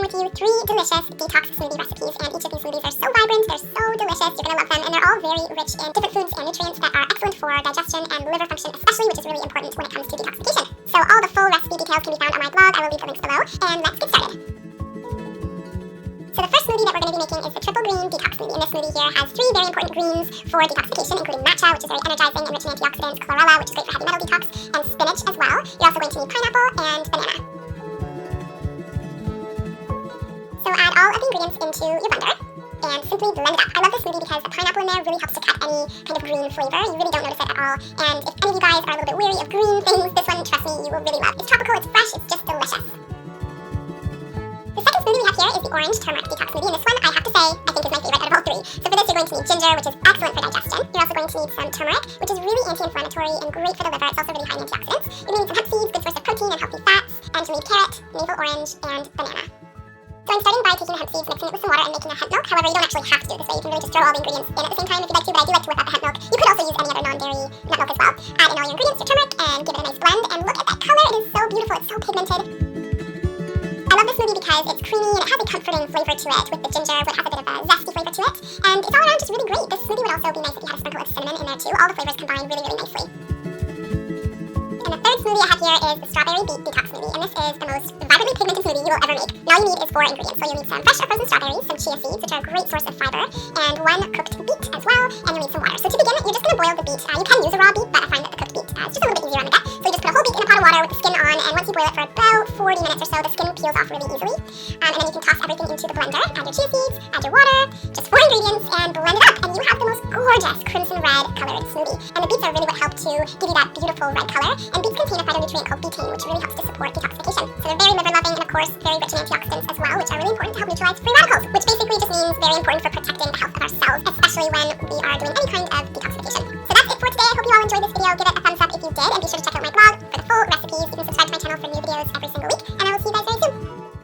sharing with you 3 delicious detox smoothie recipes, and each of these smoothies are so vibrant, they're so delicious, you're gonna love them, and they're all very rich in different foods and nutrients that are excellent for digestion and liver function especially, which is really important when it comes to detoxification. So all the full recipe details can be found on my blog. I will leave the links below, and let's get started. So the first smoothie that we're going to be making is the triple green detox smoothie, and this smoothie here has 3 very important greens for detoxification, including matcha, which is very energizing and rich in antioxidants, chlorella, which is great for heavy metal detox, and spinach as well. You're also going to need pineapple and banana. So add all of the ingredients into your blender and simply blend it up. I love this smoothie because the pineapple in there really helps to cut any kind of green flavor. You really don't notice it at all. And if any of you guys are a little bit weary of green things, this one, trust me, you will really love. It's tropical, it's fresh, it's just delicious. The second smoothie we have here is the orange turmeric detox smoothie, and this one, I have to say, I think is my favorite out of all 3. So for this, you're going to need ginger, which is excellent for digestion. You're also going to need some turmeric, which is really anti-inflammatory and great for the liver. It's also really high in antioxidants. You're going to need some hemp seeds, good source of protein and healthy fats, and you'll need carrot, navel orange, and banana. So I'm starting by taking the hemp seeds, mixing it with some water, and making a hemp milk. However, you don't actually have to do it this way. You can really just throw all the ingredients in at the same time if you'd like to, but I do like to whip up the hemp milk. You could also use any other non-dairy nut milk as well. Add in all your ingredients, your turmeric, and give it a nice blend. And look at that color. It is so beautiful. It's so pigmented. I love this smoothie because it's creamy and it has a comforting flavor to it with the ginger, but it has a bit of a zesty flavor to it. And it's all around just really great. This smoothie would also be nice if you had a sprinkle of cinnamon in there too. All the flavors combine really, really nicely. And the third smoothie I have here is the strawberry beet detox smoothie, and this is the most vibrantly pigmented smoothie you will ever make. And all you need is 4 ingredients. So you'll need some fresh or frozen strawberries, some chia seeds, which are a great source of fiber, and 1 cooked beet as well, and you'll need some water. So to begin, you're just going to boil the beet. You can use a raw beet, but I find that the cooked beet is just a little bit easier on the gut. So you just put a whole beet in a pot of water with the skin on, and once you boil it for about 40 minutes or so, the skin peels off really easily. And then you can toss everything into the blender, add your chia seeds, add your water, just 4 ingredients, and blend it up, and you have the most gorgeous crimson red colored smoothie. And the beets are really what help to give you that beautiful red color, and beets contain a phytonutrient called betaine, which really helps to support detoxification. So they're very liver loving and of course very rich in antioxidants as well, which are really important to help neutralize free radicals, which basically just means very important for protecting the health of our cells, especially when we are doing any kind of detoxification. So that's it for today. I hope you all enjoyed this video. Give it a thumbs up if you did, and be sure to check out